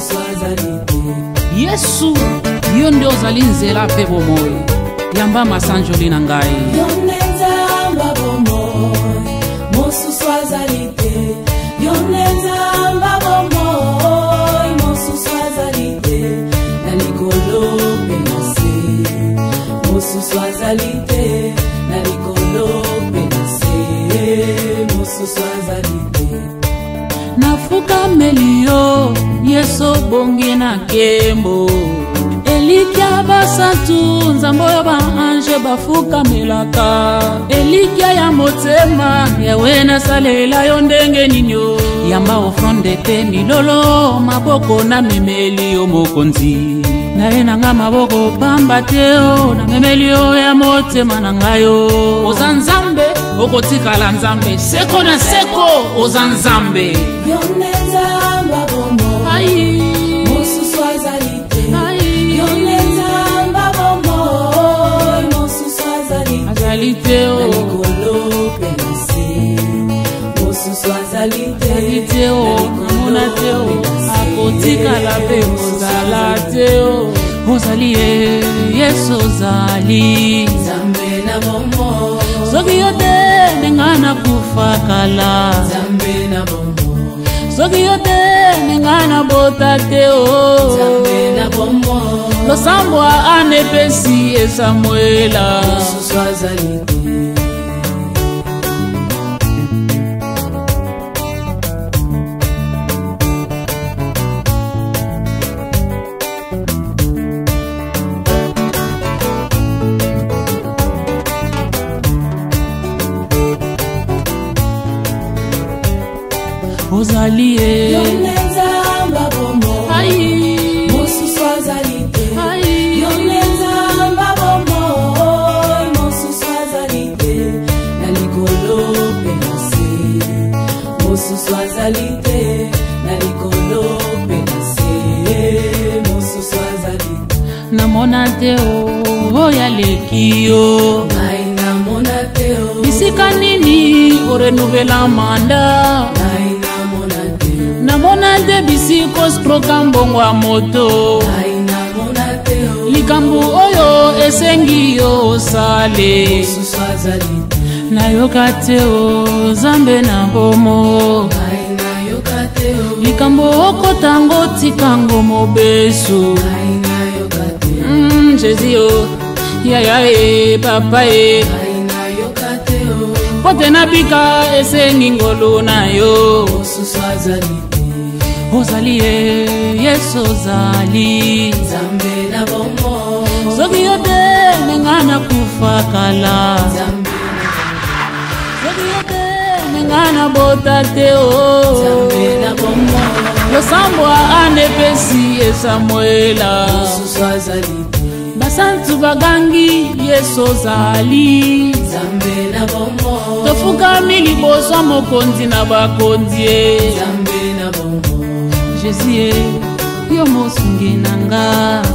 mosusu azali te. Yesu yo nde ozali nzela mpe bomoi, yamba masanjoli na ngai. Yo nde nzamba bomoi, mosusu azali te. Yo nde nzamba bomoi, mosusu azali te. Na likolo mpe na se, mosusu azali te. Na likolo mpe na se, mosusu azali te. Nafuka melio Yesu bongi na kembo, elikia basatu nzambo ya ba ange bafuka melaka. Elikia ya motema yawe na salela yo ndenge ninyo, yamba ofronde te milolo maboko na memeli yo mokonzi. Naye nanga maboko pamba teo na memeli yo ya motema na ngayo. Oza nzambe okotikala nzambe seko na seko, oza nzambe. Yo nde nzamba bomoi, mosusu azali te. Yo nde nzamba bomoi, mosusu azali te. Na likolo mpe na se, mosusu azali te. Namona teo akotikala mpe kozala teo. Ozali Yesu ozali nzambe na bomoi. Soki yo te nenga na kufa kala, nzambe na bomoi. soki yo te nenga na bota teo, nzambe na bomoi. losambwa anepesi esamuela. Mosusu azali te. Ozali Yo nde nzamba bomoi, mosusu azali te. Yo nde nzamba bomoi, mosusu azali te. Na likolo mpe na se, mosusu azali te. Na likolo mpe na se, mosusu azali te. namona teo oya leki yo, ngai namona teo. bisika nini orenuvela manda, ngai namona teo. namona te bisiko skroka mbongo ya moto. ngai namona teo. likambo oyo esengi yo osale, mosusu azali te. nayoka teo zambe na bomo. ngai nayoka teo. likambo okotango tikango mobesu. ngai nayoka teo. Jésus yo yaya e papa e, ngai nayoka teo. pote na bika esengi ngolu na yo. mosusu azali te. Ozali Yesu ozali nzambe na bomoi. soki yo te nenga na kufa kala, nzambe soki yo te nenga na bota teo, na bomoi. losambwa anepesi esamuela. mosusu azali te. basantu bagangi Yesu ozali nzambe na bomoi. tofukami liboso mokonzi na bakonzi. nzambe na bomoi. Jésus yo mosungi nanga,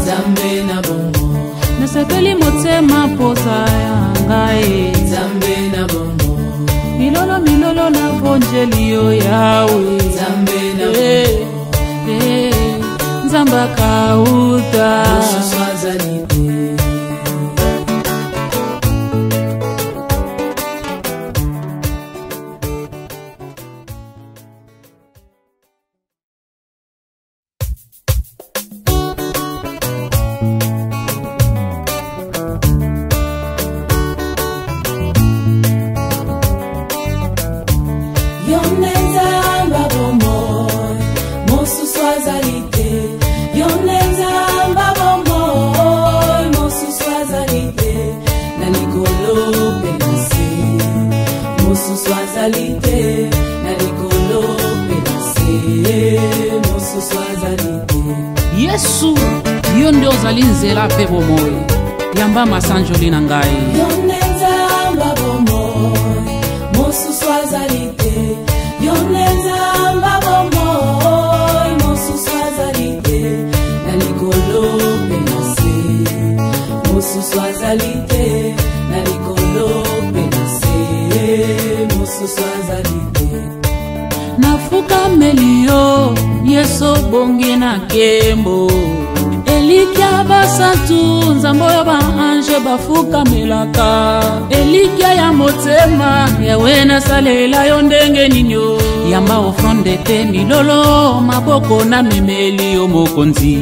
nzambe na bomoi. nasepeli motema poza ya ngai. nzambe na bomoi. milolo milolo na bonjeli yo yawe. nzambe na bomoi. nzamba kauta. mosusu azali te. Yo nde nzamba bomoi, mosusu azali te. Yo nde nzamba bomoi, mosusu azali te. Na likolo mpe na se, mosusu azali te. Na likolo mpe na se, mosusu azali te. Yesu yo nde ozali nzela mpe bomoi, yamba masanjoli na ngai. Yo nde nzamba bomoi, mosusu azali te. Yo nde nzamba bomoi, mosusu azali te. Na likolo mpe na se, mosusu azali te. Na likolo mpe na se, mosusu azali te. Nafuka melio Yesu bongi na kembo elikia basantu nzambo ya baange bafukamelaka elikia ya motema yawe nasalela yo ndenge ninyo yamba ofronde te milolo maboko na memeli yo mokonzi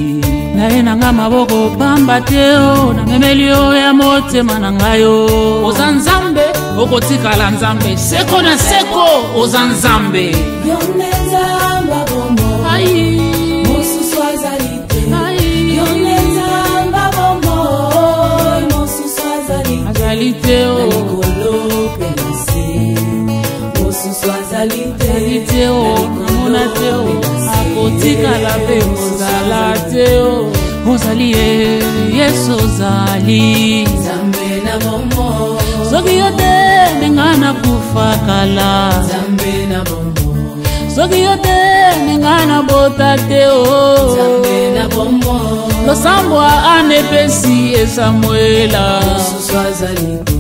naye nanga maboko pamba teo na memeli yo ya motema na ngayo oza nzambe okotikala nzambe seko na seko oza nzambe yone nzamba bomo ai mosusu azalite yone nzamba bomo mosusu azalite o likolo penase mosusu azalite o namona teo akotikala pe ozala teo ozali yesu ozali nzambe na bomo soki yo te nenga na kufa kala nzambe na bomo soki yo te nenga na bota te o nzambe na bomo losambo anepesi esamuela mosusu azalite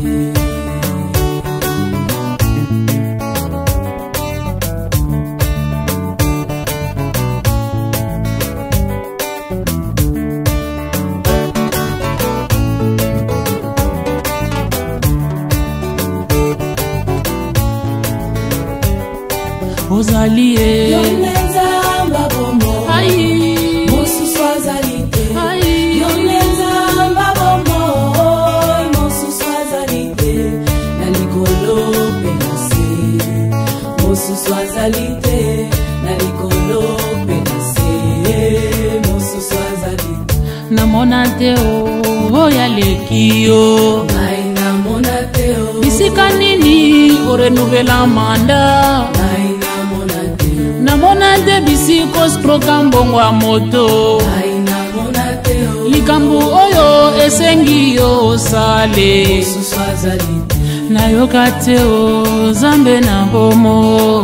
ozali yone nzamba bomo ai mosusu azalite ai yone nzamba bomo mosusu azalite na likolo penase mosusu azalite na likolo penase mosusu azalite namona te oya leki yo ngai namona te bisika nini orenuvela manda ngai namona te namona te bisiko skroka mbongo ya moto ngai namona te likambo oyo esengi yo osale mosusu azalite nayoka te o zambe na bomo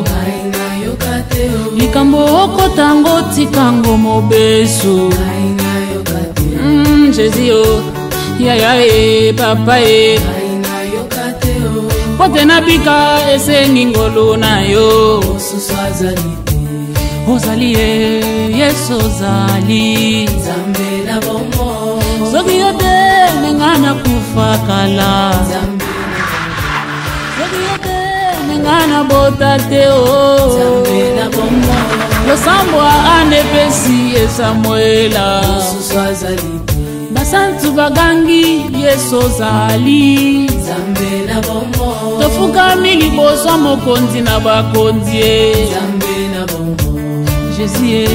ngai nayoka te likambo okotango tikango mobesu ngai nayoka te Jésus o yaya e papa e ngai nayoka te pote na bika esengi ngolu na yo mosusu azalite ozali yesu ozali nzambe na bomo soki yo te nenga na kufa kala nzambe soki yo te nenga na bota te o nzambe na bomo losambo anepesi esamuela mosusu azalite basantu bagangi yesu ozali nzambe na bomo tofukami liboso mokonzi na bakonzi e nzambe na bomo jésus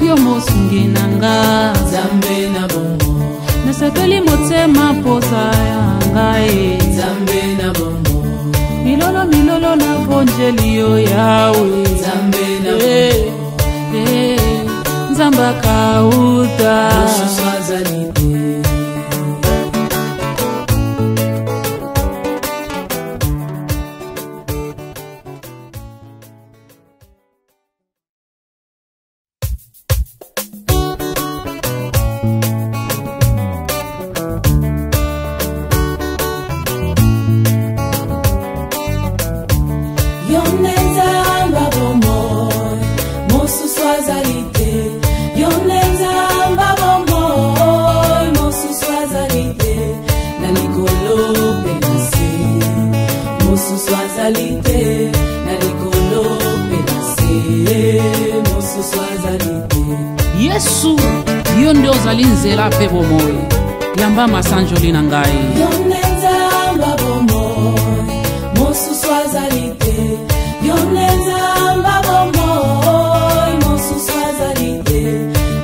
yo mosungi na nga nzambe na bomo nasepeli motema poza ya ngai nzambe na bomo milolo milolo na bonjeli yo yawe nzambe na bomo nzamba kauta mosusu azalite yone nzamba bomo mosusu azalite yone nzamba bomo mosusu azalite na likolo penase mosusu azalite na likolo penase mosusu azalite yesu yo nde ozali nzela mpe bomoi yamba masanjoli na ngai yone nzamba bomo mosusu azalite yone nzamba bomo mosusu azalite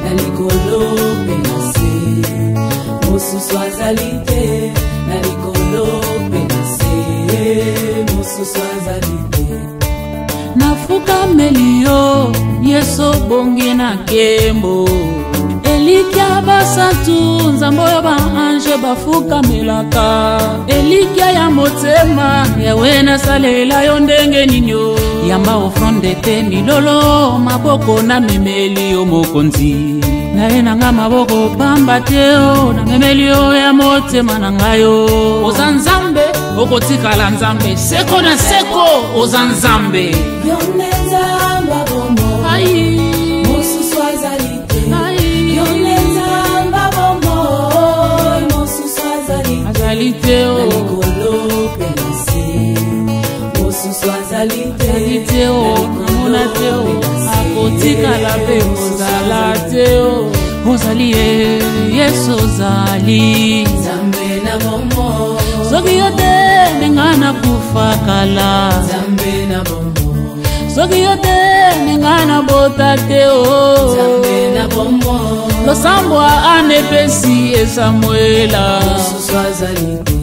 na likolo penase mosusu azalite na likolo penase mosusu azalite nafukameli yo yesu bongi na kembo elikia basantu nzambo ya baange bafukamelaka elikia ya motema yawe nasalela yo ndenge ninyo yamba ofronde te milolo maboko na memeli yo mokonzi naye nanga maboko pamba teo na memeli yo ya motema na ngayo oza nzambe okotikala nzambe seko na seko oza nzambe yone nzamba bomo ai mosusu azalite te o akotikala mpe kozala te o ozali ye Yesu ozali Nzambe na bombo soki yo te ndenge nakufa kala Nzambe na bombo soki yo te ndenge nabota te o Nzambe na bombo losambo anepesi esamuela mosusu azali te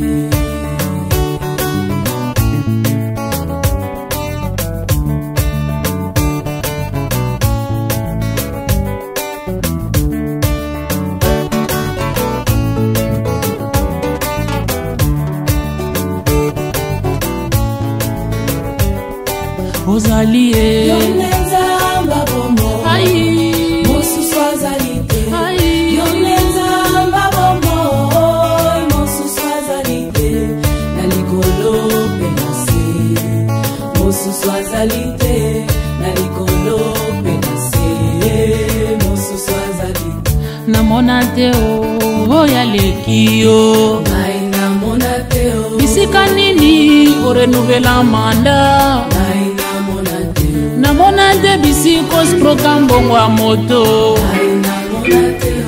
ozali ye Yone Nzamba bombo mosusu azali te Yone Nzamba bombo mosusu azali te na likolo mpe na se mosusu azali te na likolo mpe na se mosusu azali te namona te o oya leki yo ngai namona te o bisika nini orenuvela manda ngai namona te namona te bisiko sproka mbongo ya moto ngai namona te o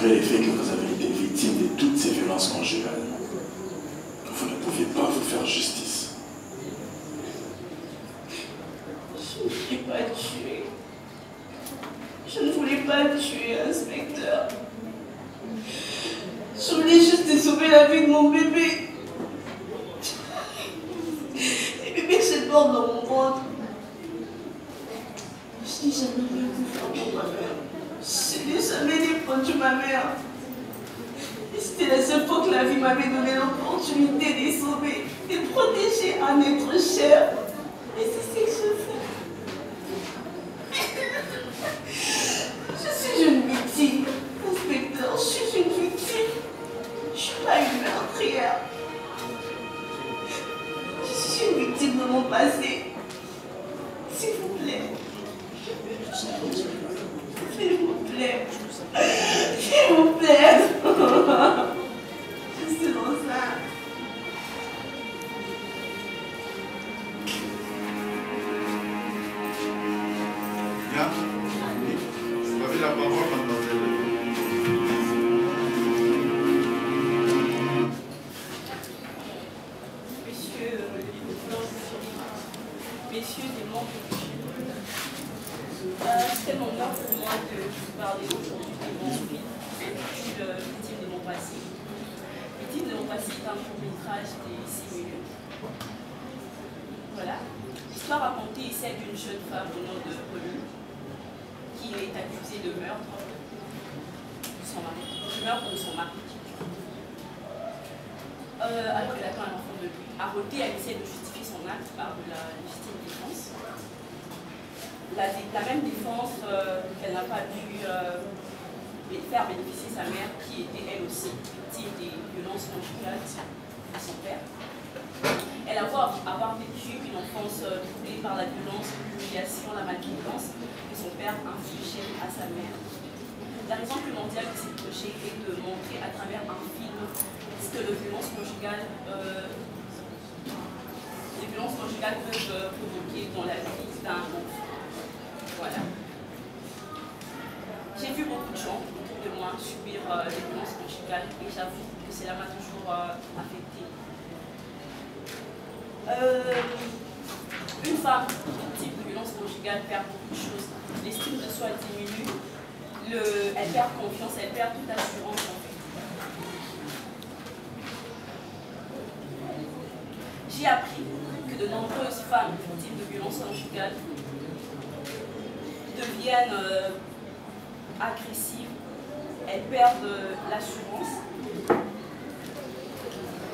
malgré le fait que vous avez été victime de toutes ces violences conjugales, vous ne pouviez pas vous faire justice. Je ne voulais pas tuer. Je ne voulais pas tuer, inspecteur. Je voulais juste sauver la vie de mon bébé. Le bébé se porte dans mon ventre. Je n'ai jamais rien pu faire pour ma mère. Je n'ai jamais défendu ma mère. Et c'était la seule fois que la vie m'avait donné l'opportunité de les sauver, de protéger un être cher. Et c'est ce que je fais. Je suis une victime, inspecteur, je suis une victime. Je ne suis pas une meurtrière. Je suis une victime de mon passé. S'il vous plaît. S'il vous plaît. S'il vous plaît. Je suis enceinte. Bien. Vous avez la parole, mademoiselle. Messieurs des membres du jury, c'est mon honneur pour moi de vous parler aujourd'hui de mon film. Je suis victime de mon passé. Victime de mon passé est un court-métrage de 6 minutes. Voilà. L'histoire racontée est celle d'une jeune femme au nom de Pauline qui est accusée de meurtre de son mari. Meurtre de son mari. Alors qu'elle attend un enfant de lui. Arrêtée, elle essaie de justifier son acte par la légitime défense. La même défense qu'elle n'a pas pu faire bénéficier sa mère, qui était elle aussi victime des violences conjugales de son père. Elle avoue avoir vécu une enfance troublée par la violence, l'humiliation, la maltraitance que son père infligeait à sa mère. La raison primordiale de ce projet est de montrer à travers un film ce que les violences conjugales peuvent provoquer dans la vie d'un enfant. Voilà. J'ai vu beaucoup de gens autour de moi subir des violences conjugales et j'avoue que cela m'a toujours affectée. Une femme victime de violence conjugale perd beaucoup de choses. L'estime de soi diminue, elle perd confiance, elle perd toute assurance en fait. J'ai appris que de nombreuses femmes victimes de violences conjugales deviennent agressives, elles perdent l'assurance.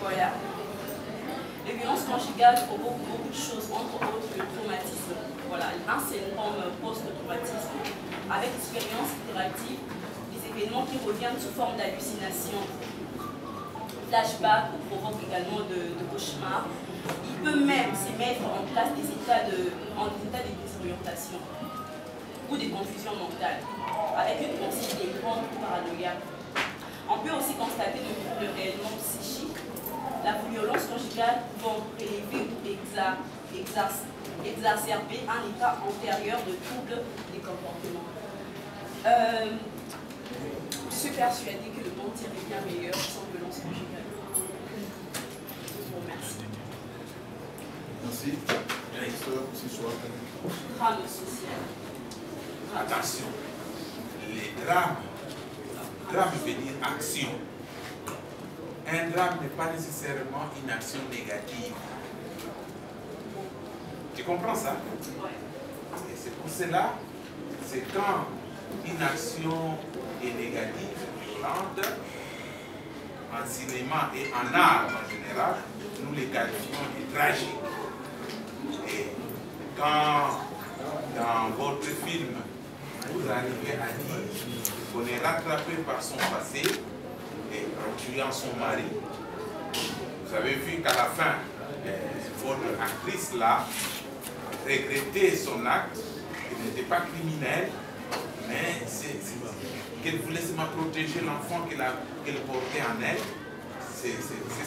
Voilà. Les violences conjugales provoquent beaucoup de choses, entre autres le traumatisme. Voilà, un syndrome post-traumatisme, avec l'expérience interactive, des événements qui reviennent sous forme d'hallucination. Flashback provoque également de cauchemars. Il peut même se mettre en place des états de désorientation ou des confusions mentales, avec une pensée délirante ou paranoïaque. On peut aussi constater des troubles réellement psychiques. La violence conjugale va prélever ou exacerber un état antérieur de troubles des comportements. Je suis persuadée que le monde irait bien meilleur sans violence conjugale. Je vous remercie. Merci. Drame social. Attention, les drames veut dire action. Un drame n'est pas nécessairement une action négative. Tu comprends ça? Oui. Et c'est pour cela, c'est quand une action est négative, violente, en cinéma et en art en général, nous les qualifions de tragiques. Et quand dans votre film, vous arrivez à dire qu'on est rattrapé par son passé et en tuant son mari, vous avez vu qu'à la fin, votre actrice là regrettait son acte, il n'était pas criminel, mais qu'elle voulait seulement protéger l'enfant qu'elle portait en elle. C'est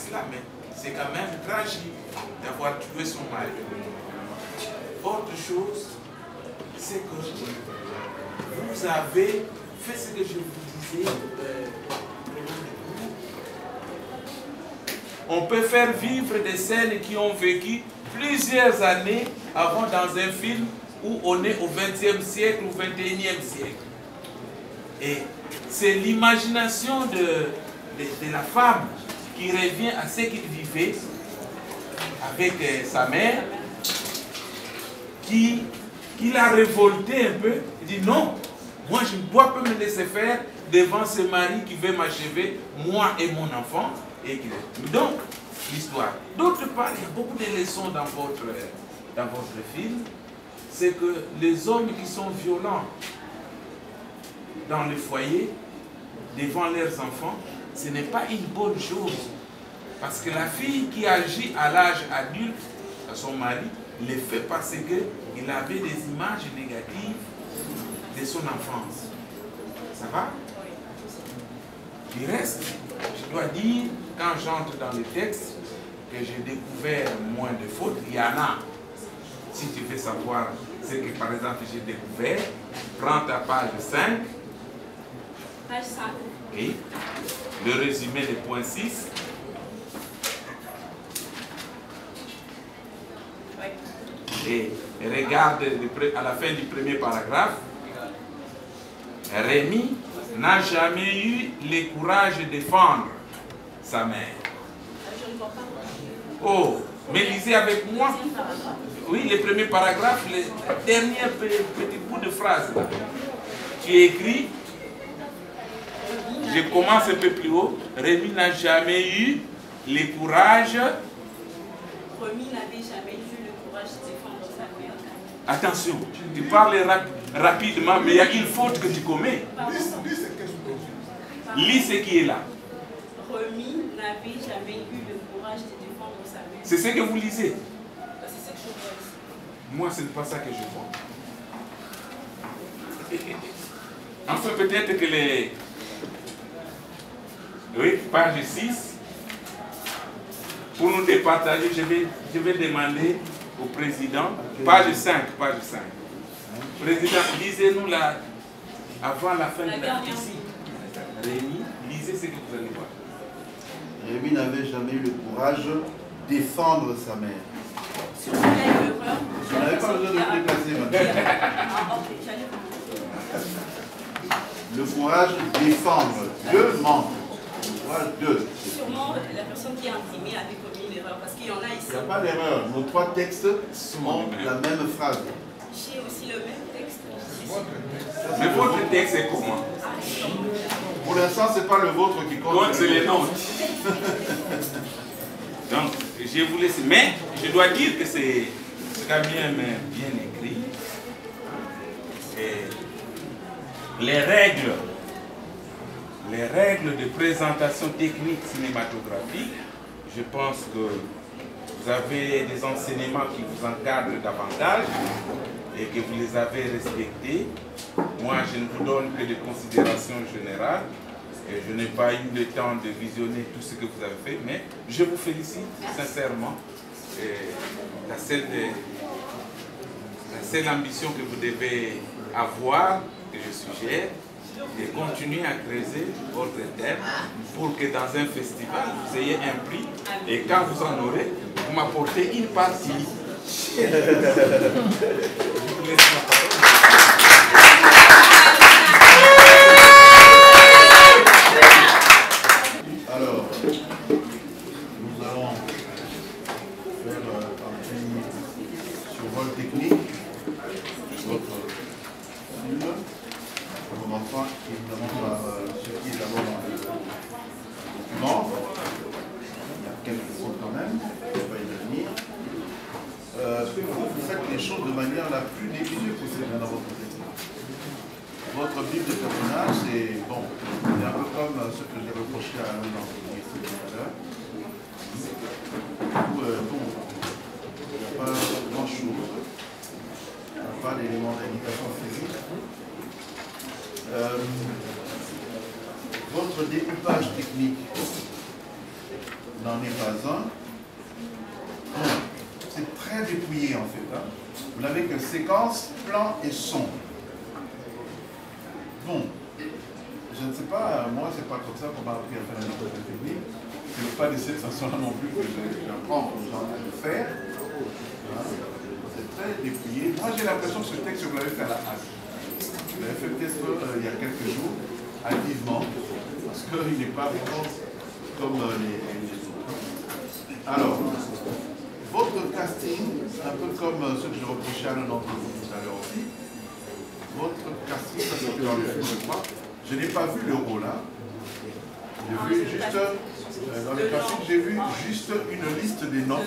cela, mais c'est quand même tragique d'avoir tué son mari. Autre chose, c'est que vous avez fait ce que je vous disait, on peut faire vivre des scènes qui ont vécu plusieurs années avant dans un film où on est au XXe siècle ou XXIe siècle. Et c'est l'imagination de la femme qui revient à ce qu'il vivait avec sa mère, qui l'a révolté un peu. Il dit non, moi je ne dois pas me laisser faire devant ce mari qui veut m'achever, moi et mon enfant. Donc, l'histoire. D'autre part, il y a beaucoup de leçons dans votre film. C'est que les hommes qui sont violents dans le foyer, devant leurs enfants, ce n'est pas une bonne chose. Parce que la fille qui agit à l'âge adulte, à son mari, le fait parce qu'il avait des images négatives de son enfance. Ça va? Il reste, je dois dire, quand j'entre dans le texte, que j'ai découvert moins de fautes, il y en a. Si tu veux savoir ce que, par exemple, j'ai découvert, prends ta page 5. Page 5. Oui. Le résumé de point 6. Et regarde à la fin du premier paragraphe. Rémi n'a jamais eu le courage de défendre sa mère. Je ne vois pas. Oh, mais lisez avec moi. Oui, le premier paragraphe, le dernier petit bout de phrase. Là. Tu écris, je commence un peu plus haut. Rémi n'a jamais eu le courage. Rémi n'avait jamais eu le courage de défendre sa mère. Attention, tu parles rapidement, mais il y a une faute que tu commets. Lis ce qui est là. Rémi n'avait jamais eu le courage de défendre sa mère. C'est ce que vous lisez. C'est ce que je vois. Moi, ce n'est pas ça que je vois. Enfin, peut-être que les... Oui, page 6. Pour nous départager, je vais demander au président, page 5, page 5. Président, lisez-nous là, avant la fin de la ici. Rémi, lisez ce que vous allez voir. Rémi n'avait jamais eu le courage de défendre sa mère. Sur quelle erreur? On n'avait pas besoin de me déplacer maintenant. Ah, ok, j'allais vous. Le courage de défendre. Le manque. Le courage de. Sûrement, la personne qui a imprimé avait commis une erreur parce qu'il y en a ici. Il n'y a pas d'erreur. Nos trois textes ont la même phrase. J'ai aussi le même texte. Mais votre texte est comment? Pour l'instant, ce n'est pas le vôtre qui compte. Donc, c'est les nôtres. Donc, je vous laisse. Mais, je dois dire que c'est quand même bien écrit. Et les règles de présentation technique cinématographique, je pense que vous avez des enseignements qui vous encadrent davantage et que vous les avez respectés. Moi, je ne vous donne que des considérations générales. Et je n'ai pas eu le temps de visionner tout ce que vous avez fait, mais je vous félicite sincèrement. La seule ambition que vous devez avoir, que je suggère, est de continuer à creuser votre thème pour que dans un festival, vous ayez un prix et quand vous en aurez, vous m'apportez une partie. Je vous laisse la parole. Alors, nous allons faire un petit survol technique. Votre film. On commencera évidemment par ce qui est d'abord dans le document. Il y a quelques fautes quand même, on va y revenir. Vous faites les choses de manière la plus déguisée possible dans votre texte. Votre bible de personnage, c'est bon, c'est un peu comme ce que j'ai reproché à Alain dans le tout à l'heure. Bon, il n'y a pas grand-chose, il n'y a pas d'éléments d'indication physique. Votre découpage technique n'en est pas un. C'est très dépouillé en fait. Hein. Vous n'avez que séquence, plan et son. Bon, je je ne sais pas, moi, c'est pas comme ça qu'on m'a appris à faire une école de technique. Ce n'est pas de cette façon-là non plus que j'apprends aux gens à le faire. C'est très dépouillé. Moi, j'ai l'impression que ce texte, vous l'avez fait à la hâte. Vous l'avez fait peut-être il y a quelques jours, activement, parce qu'il n'est pas vraiment comme les autres. Alors, votre casting, c'est un peu comme ce que je reprochais à l'un d'entre vous tout à l'heure aussi. Votre casting, ça c'est dans le film, je crois. Je n'ai pas vu le rôle, hein. J'ai vu juste, dans le casting, j'ai vu juste une liste des noms,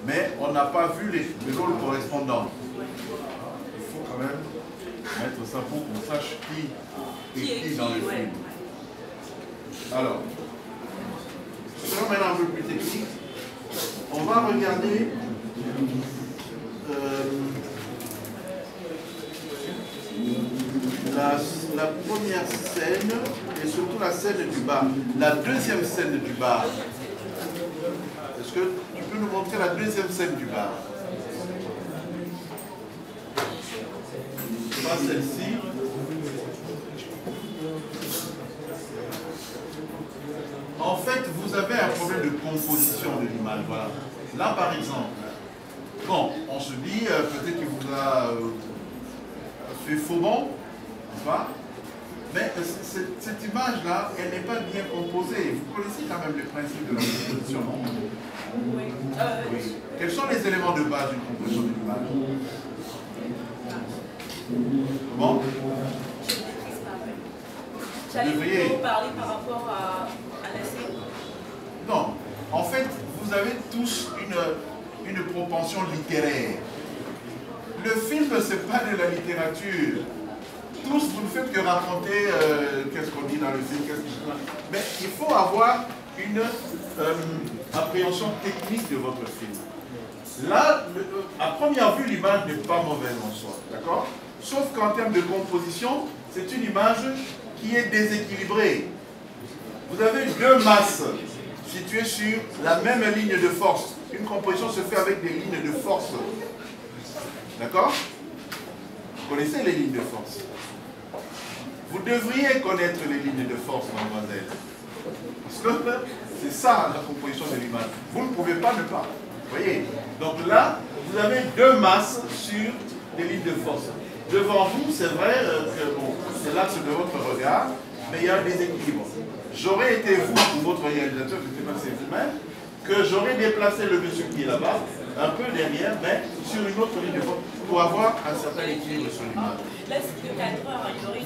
mais on n'a pas vu les rôles correspondants. Il faut quand même mettre ça pour qu'on sache qui est qui dans le film. Alors, ce sera maintenant un peu plus technique. On va regarder la première scène et surtout la scène du bar. La deuxième scène du bar. Est-ce que tu peux nous montrer la deuxième scène du bar? Pas celle-ci. En fait, vous avez un problème de composition de l'image. Voilà. Là, par exemple, bon, on se dit, peut-être qu'il vous a fait faux bon, n'est-ce pas? Mais cette image-là, elle n'est pas bien composée. Vous connaissez quand même les principes de la composition, non? Oui. Oui. Quels sont les éléments de base d'une composition de l'image? Comment? J'allais vous parler par rapport à la scène. Non. En fait, vous avez tous une propension littéraire. Le film, ce n'est pas de la littérature. Tous, vous ne faites que raconter qu'est-ce qu'on dit dans le film, mais il faut avoir une appréhension technique de votre film. Là, à première vue, l'image n'est pas mauvaise en soi, d'accord? Sauf qu'en termes de composition, c'est une image qui est déséquilibrée. Vous avez deux masses situées sur la même ligne de force. Une composition se fait avec des lignes de force. D'accord? Vous connaissez les lignes de force? Vous devriez connaître les lignes de force, mademoiselle. Parce que c'est ça la composition de l'image. Vous ne pouvez pas ne pas. Vous voyez? Donc là, vous avez deux masses sur des lignes de force. Devant vous, c'est vrai que bon, c'est l'axe de votre regard, mais il y a un déséquilibre. J'aurais été vous ou votre réalisateur, je ne sais pas si c'est vous-même, que j'aurais déplacé le monsieur qui est là-bas, un peu derrière, mais sur une autre ligne de force, pour avoir un certain équilibre sur l'image. Là, c'est le cadreur, il aurait dû...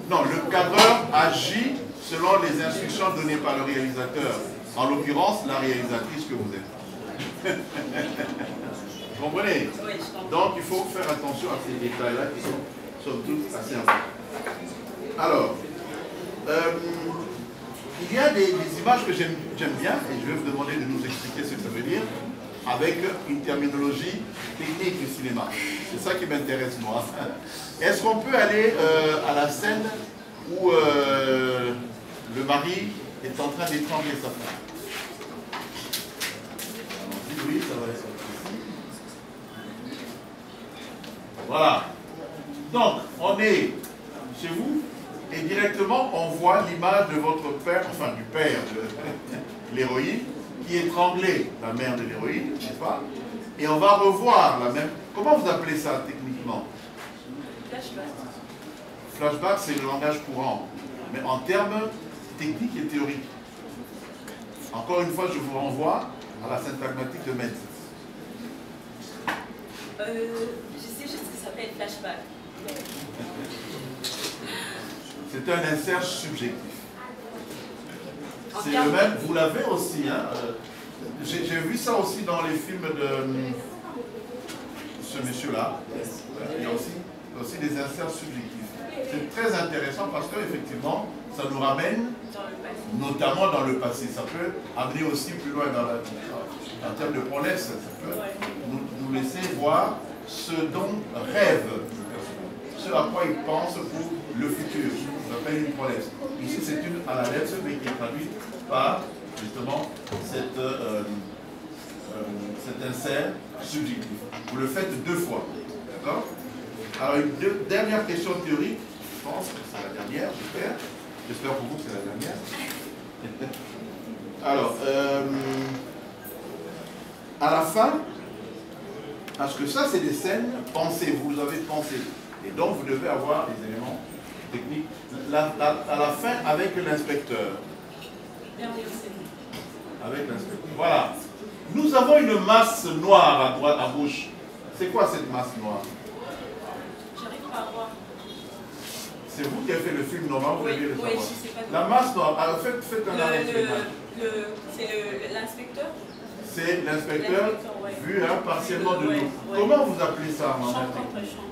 Non, le cadreur agit selon les instructions données par le réalisateur. En l'occurrence, la réalisatrice que vous êtes. Vous comprenez? Oui, je comprends. Donc, il faut faire attention à ces détails-là qui sont, somme toute, assez importants. Alors, il y a des images que j'aime bien, et je vais vous demander de nous expliquer ce que ça veut dire, avec une terminologie technique du cinéma. C'est ça qui m'intéresse, moi. Est-ce qu'on peut aller à la scène où le mari est en train d'étrangler sa femme? Oui, ça va être ici. Voilà. Donc, on est chez vous et directement on voit l'image de votre père, enfin du père de l'héroïne, qui étranglait la mère de l'héroïne, n'est-ce pas? Et on va revoir la même. Comment vous appelez ça techniquement? Flashback. Flashback, c'est le langage courant, mais en termes techniques et théoriques. Encore une fois, je vous renvoie à la syntagmatique de Metz. Je sais juste que ça s'appelle flashback. C'est un insert subjectif. C'est le même, vous l'avez aussi. Hein, j'ai vu ça aussi dans les films de ce monsieur-là. Il y a aussi des inserts subjectifs. C'est très intéressant parce qu'effectivement, ça nous ramène notamment dans le passé. Ça peut amener aussi plus loin dans la vie. En termes de promesse, ça peut nous laisser voir ce dont rêve, ce à quoi il pense pour le futur. On appelle une promesse. Ici, c'est une à la lettre, mais qui est traduite par justement cet insert subjectif. Vous le faites deux fois. D'accord? Alors, une dernière question théorique. pense que c'est la dernière, j'espère. J'espère pour vous que c'est la dernière. Alors, à la fin, parce que ça c'est des scènes pensées, vous avez pensé. Et donc vous devez avoir des éléments techniques. À la fin, avec l'inspecteur. Avec l'inspecteur. Voilà. Nous avons une masse noire à droite, à gauche. C'est quoi cette masse noire? J'arrive pas à voir. C'est vous qui avez fait le film normal, vous Oui, devez le savoir. je sais pas. La masse noire, alors faites un arrêt final. C'est l'inspecteur? C'est l'inspecteur ouais. vu partiellement de nous. Ouais. Comment vous appelez ça, Champ Maman? contre champ.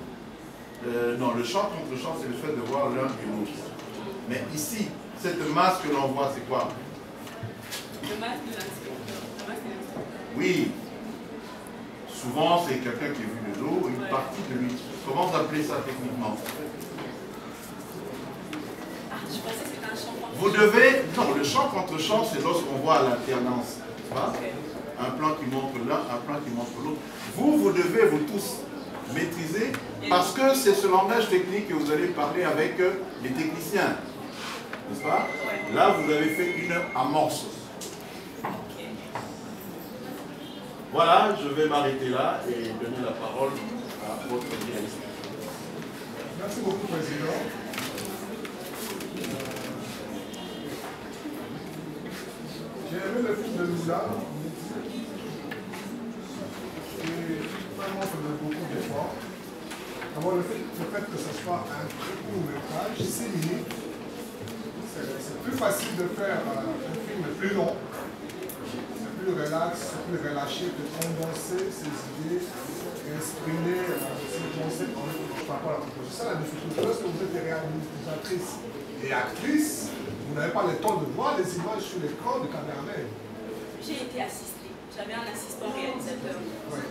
Non, le champ contre champ, c'est le fait de voir l'un et l'autre. Mais ici, cette masse que l'on voit, c'est quoi? Le masque de l'inspecteur. Oui. Souvent, c'est quelqu'un qui est vu de dos, une partie de lui. Comment vous appelez ça techniquement? Ah, je pensais que c'était un champ contre champ. Vous devez... Non, le champ contre champ, c'est lorsqu'on voit l'alternance. Okay. Un plan qui montre l'un, un plan qui montre l'autre. Vous devez vous tous maîtriser parce que c'est ce langage technique que vous allez parler avec les techniciens. N'est-ce pas? Ouais. Là, vous avez fait une amorce. Okay. Voilà, je vais m'arrêter là et donner la parole à votre directeur. Merci beaucoup, Président. J'ai aimé le film de Lula. Et vraiment, ça donne beaucoup d'efforts. D'abord, le fait que ce soit un très court métrage, 6 minutes, c'est plus facile de faire un film plus long. C'est plus relax, c'est plus relâché que condenser ses idées et exprimer ses concepts par rapport à la proposition. C'est ça la difficulté. Lorsque vous êtes réalisatrice et actrice, vous n'avez pas le temps de voir les images sur l'écran de caméraman. J'ai été assistée. J'avais un assistant réalisateur. Ouais.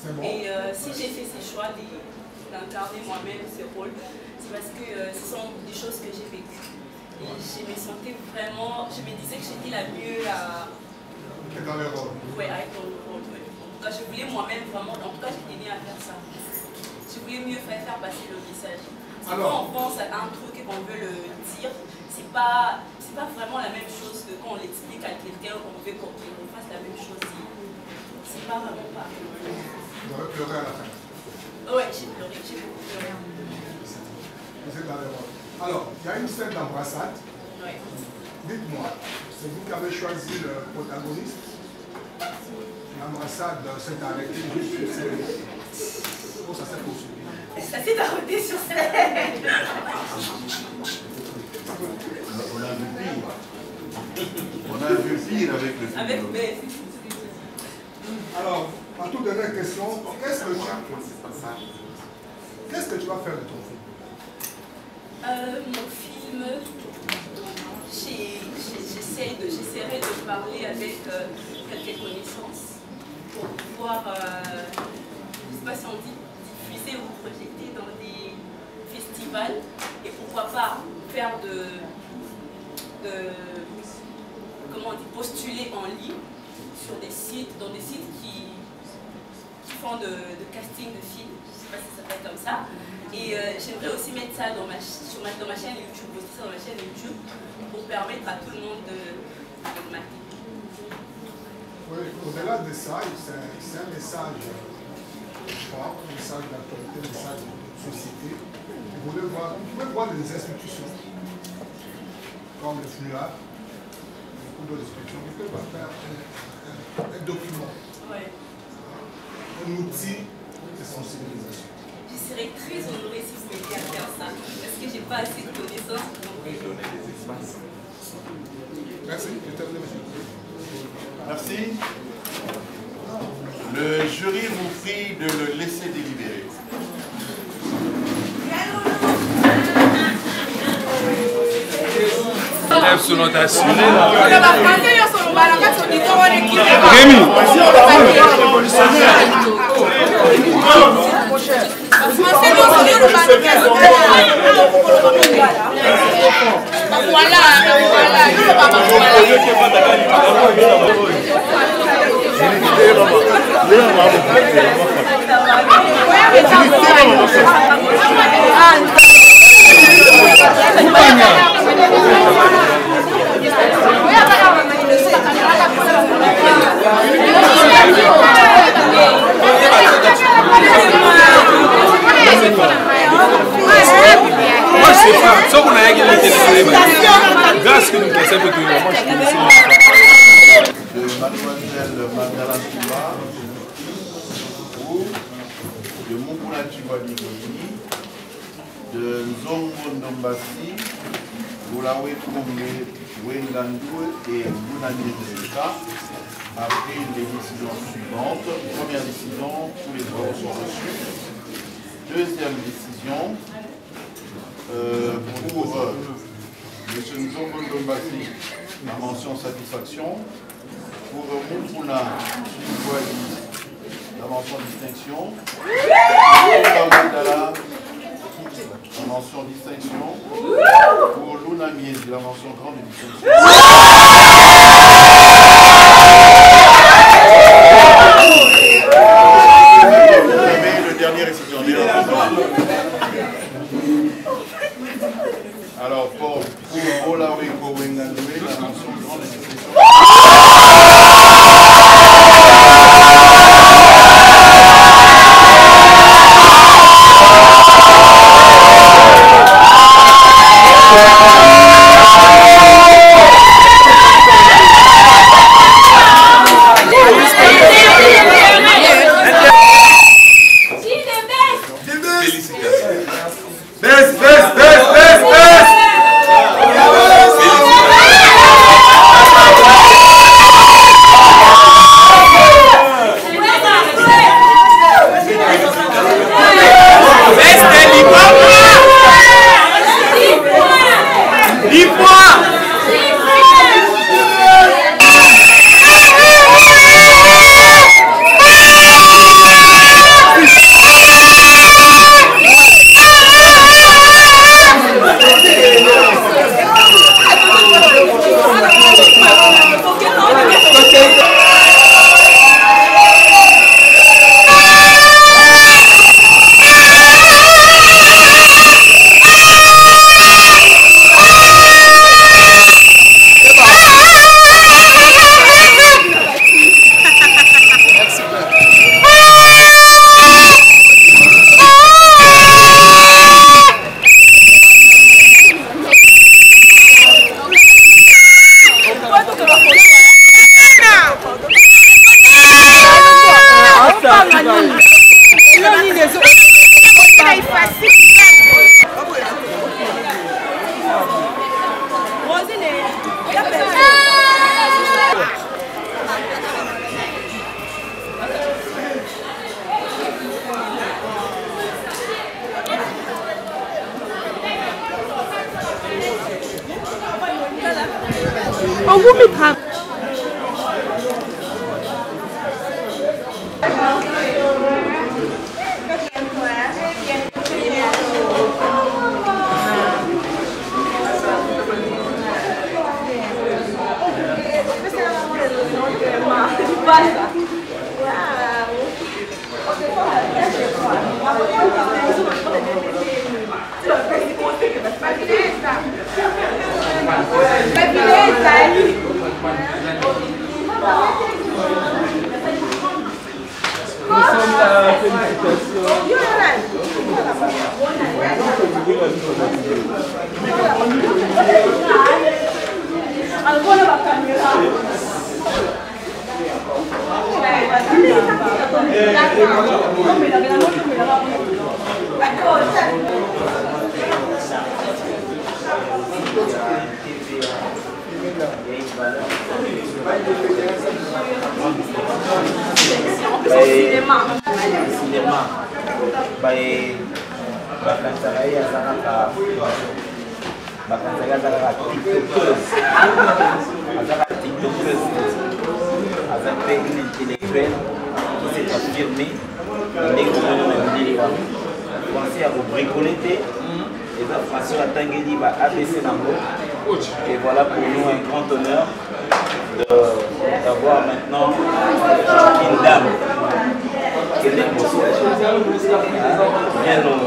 C'est bon. Et si j'ai fait ces choix d'incarner moi-même ce rôle, c'est parce que ce sont des choses que j'ai vécues. Et je me sentais vraiment, je me disais que j'étais la mieux à... Dans le rôle. Ouais, à être dans le rôle. En tout cas, je voulais moi-même vraiment, en tout cas, j'étais née à faire ça. Je voulais mieux faire passer le message. Quand on pense à un truc et qu'on veut le dire, c'est pas vraiment la même chose que quand on l'explique à quelqu'un, qu'on veut qu'on fasse la même chose. C'est pas vraiment pareil. Vous avez pleuré à la fin. Ouais, j'ai pleuré, j'ai beaucoup pleuré. Vous êtes dans le rôle. Alors, il y a une scène d'embrassade. Ouais. Dites-moi, c'est vous qui avez choisi le protagoniste. L'embrassade s'est arrêtée juste sur scène. Oh, ça s'est poursuivi. Ça s'est arrêté sur scène. On a vu pire. On a vu pire avec le film. Avec Alors, ma toute dernière question, qu'est-ce que tu vas faire de ton film? Mon film, j'essaierai de parler avec quelques connaissances pour pouvoir, je ne sais pas si on dit diffuser ou projeter dans des festivals et pourquoi pas faire comment on dit, postuler en ligne sur des sites, dans des sites qui font de casting de films, je ne sais pas si ça s'appelle comme ça. Et j'aimerais aussi mettre ça dans ma chaîne YouTube, poster ça dans ma chaîne YouTube pour permettre à tout le monde de le mater. Oui, au-delà de ça, c'est un message fort, un message d'actualité, un message de société. Vous pouvez voir des institutions comme le FNUA, beaucoup d'autres institutions, vous pouvez faire un document, un outil de sensibilisation. Je serais très honorée si vous m'aidiez à faire ça, parce que je n'ai pas assez de connaissances pour donner des espaces. Merci, je termine, monsieur. Merci. Le jury vous prie de le laisser délibérer. Rémi. Moi je sais pas, sauf qu'on a rien qui grâce que nous pensons que moi je connaissais. De Mademoiselle Mandala Touba ou de Mukuna Chibadikoni, de Nzongo Ndombasi, Boulawe Kombe, Wengandou et Bounani Zeka a pris les décisions suivantes. Première décision, tous les droits sont reçus. Deuxième décision, pour M. Nzongo Ndombasi, la mention satisfaction. Pour Mukuna Chibouali, la mention distinction. Pour Mandala, la mention distinction. Pour Luna Miezi, la mention grande distinction. Le dernier récipiendaire. Alors pour Olawe Kowengandoué, la mention grande distinction. Pensez à vous bricoler et la formation à Tangueli va ABC Nambo. Et voilà pour nous un grand honneur d'avoir maintenant une dame qui est vient nous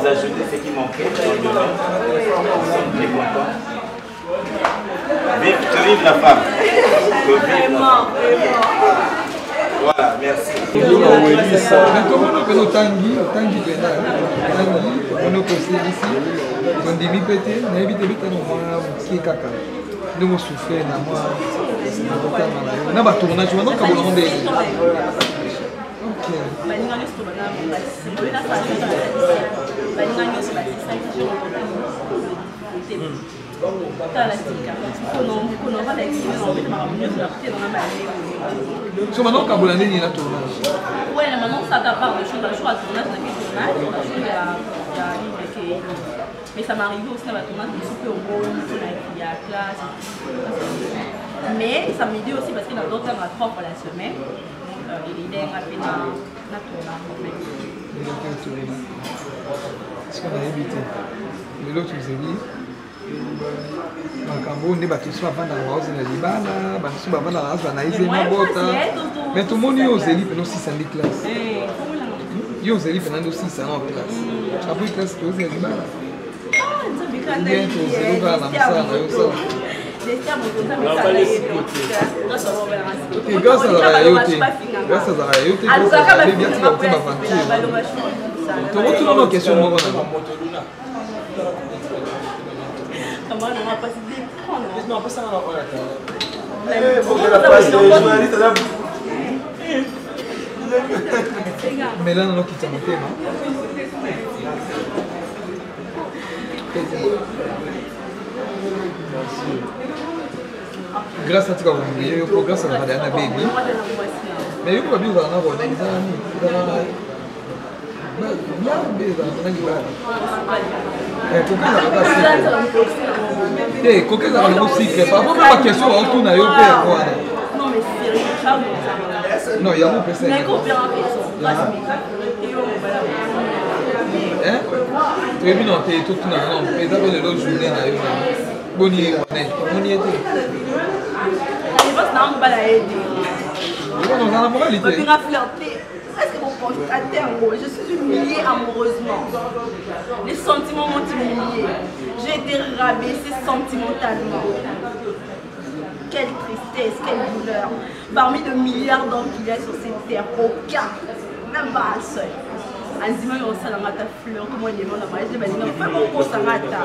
ajouté ce qui manquait dans le domaine. Nous sommes très contents. Que vive la femme. Que vive la femme. Voilà, merci. Comment on peut tangi pena on peut ici on demi pété na éviter vite no moi qui kaka nous on souffre na moi na ba tournage on ka bolongo de OK so maintenant ka bolongo ni na tournage. Ouais, maintenant ça part de choses, je crois que tournage il y a mais ça m'arrive aussi dans la tournage de super beau, il y a classe. Mais ça m'aide aussi parce que dans d'autres temps, à 3 fois la semaine, il est à peine la tournage. Est-ce qu'on a évité? Mais l'autre vous a dit makambo nde bato so bavanda na baozi na libala bato so bavanda na azwa na ize mabota mais tomoni yo ozeli pena osisa ndi classe yo ozeli pena ndi osisa na classe apui classe tozi na libala bien tozeli okala na mosala na yo osala grâce azalaka yo te grâce azalaka yo te grâce biatika kote baventure tokotuna no question moko na Comment on va pas se déprendre? Non, pas ça, on va mais là, on a quitté mon thème. Grâce à toi, grâce à la baby. Mais il faut bien avoir un examen. Coquet dans le cycle. Par contre, ma question, on tourne à eux. Non, mais sérieux, non, il y a un peu ça. Hein? Tu es venu dans tes tout non, mais d'abord les autres journées à eux. Bon, y est, on y était. On a la moralité. Est-ce que vous constatez en gros, je suis humiliée amoureusement. Les sentiments m'ont humiliée. J'ai été rabaissée sentimentalement. Quelle tristesse, quelle douleur. Parmi de milliards d'hommes qu'il y a sur cette terre, aucun, même pas un seul. Anzima yo salangata fleur comment il est bon là-bas. Je dis fais mon kosangata.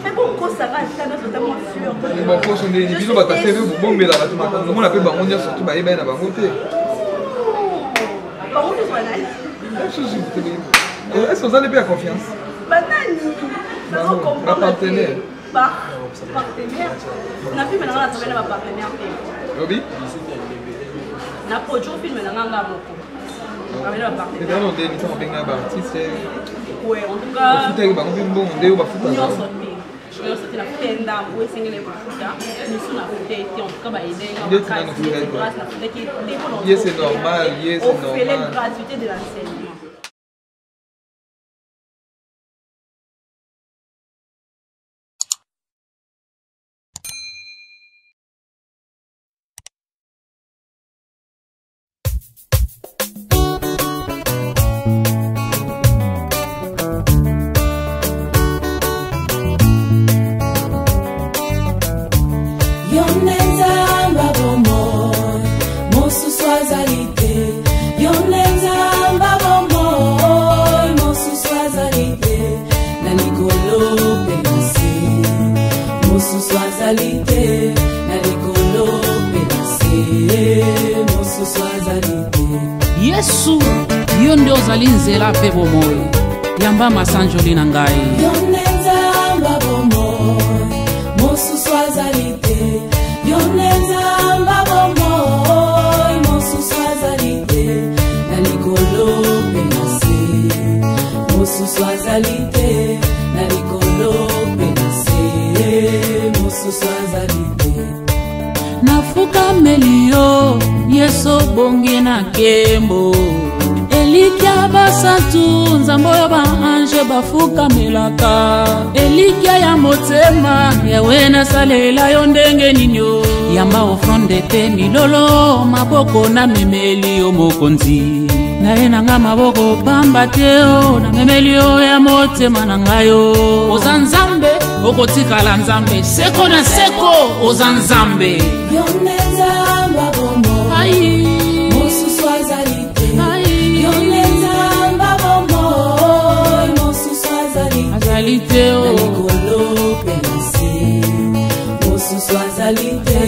Fais mon kosangata na sota mon fleur. Bon ko sonde ni bino bata tebe bon mais là tu m'attends. Moi la pe bango nya surtout ba yeba na bango te. Bango te soana. Est-ce que vous allez bien confiance? Banani. Ba partenaire. Ba partenaire. Na fi maintenant na travailler na ba partenaire. Obi? Na produit film na nganga moko. Mais là, on dit que on a un artiste. Oui, en tout cas. Il faut que bon, on est au bafout. Je suis la tenda, où est-ce que les bafouta? Nous sommes en tout cas, c'est normal, c'est normal. On fait la gratuité de l'enseignement. Yesu yondo zalinzela pe bomoyo yamba masanjoli na ngai yonenza mbabomoyo mosu swazalite yonenza mbabomoyo mosu swazalite na likolo penase mosu swazalite na likolo penase mosu swazalite nafuka melio yeso bonge na kembo Elikia basantu nzambo ya ba ange bafuka melaka. Elikia ya motema yawe na salela yo ndenge ninyo. Yamba ofronde te milolo maboko na memeli yo mokonzi. Naye nanga maboko pamba teo na memeli yo ya motema nangayo. Ozanzambe okotikala nzambe seko na seko ozanzambe. Yone nzamba bomo mosusu azalite. Yone nzamba bomo mosusu azalite. Nalikolo penase mosusu azalite.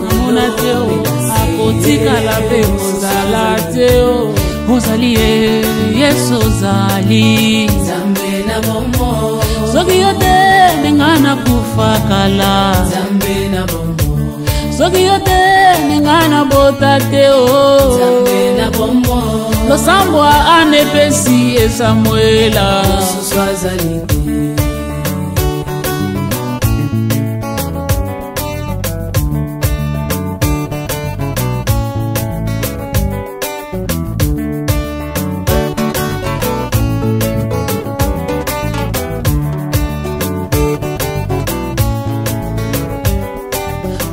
Namona teo akotikala pe ozala teo. Ozalie yeso zali Zambe na bomo. Soki yote nengana kufakala Zambe na bomo. Soki yote nengana botateo Zambe na bomo. Losambwa anepesi esamuela Mosusu azalite.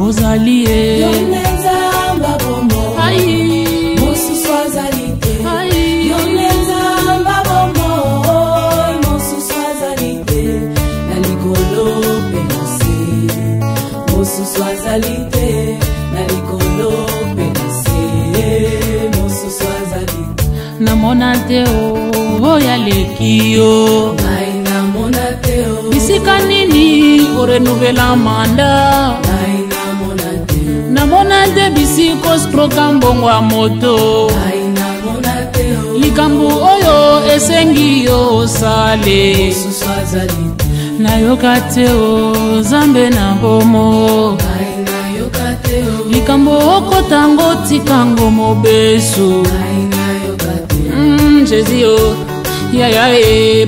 Ozalie Yone nzamba bomo mosusu azalite. Yone nzamba bomo mosusu azalite. Nalikolo penase mosusu azalite. Nalikolo penase mosusu azalite. Namona teo oya lekio. Ngai namona teo. Bisika nini orenuvela manda. Ngai namona teo. Namona te bisiko skroka mbongo ya moto. Ngai namona teo. Likambu oyo esengi yo sale. Mosusu azalite. Nayoka teo zambe na bomo. Ngai nayoka teo. Likambo okotango tikango mobesu. Ngai nayoka teo. Jésus yaya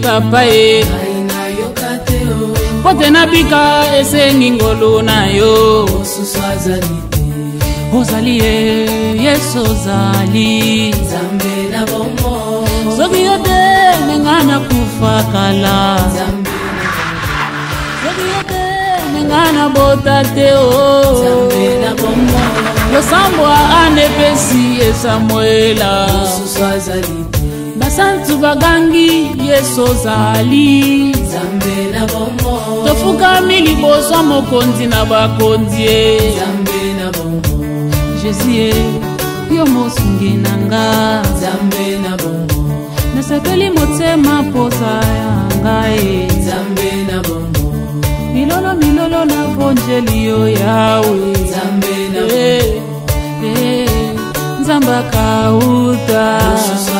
papa Ngai nayoka teo. Pote na bika esengi ngolo na yo. Mosusu azalite. Ozali yeso zali Zambe na bomo. Soki yote nengana kufakala Zambe na bomo. Soki yote nengana botateo Zambe na bomo. Losambwa anepesi esamuela Mosusu azalite. Basantu bagangi yeso zali Zambe na bomo. Tofuka miliboso mokonzi na bakonzi. Zambe na bomo. Jésus yo mosungi nanga. Zambe na bomo. Nasepeli motema poza yanga Zambe na bomo. Milolo na bonjeli yo yawe. Zambe na bomo. Nzamba kauta. Mosusu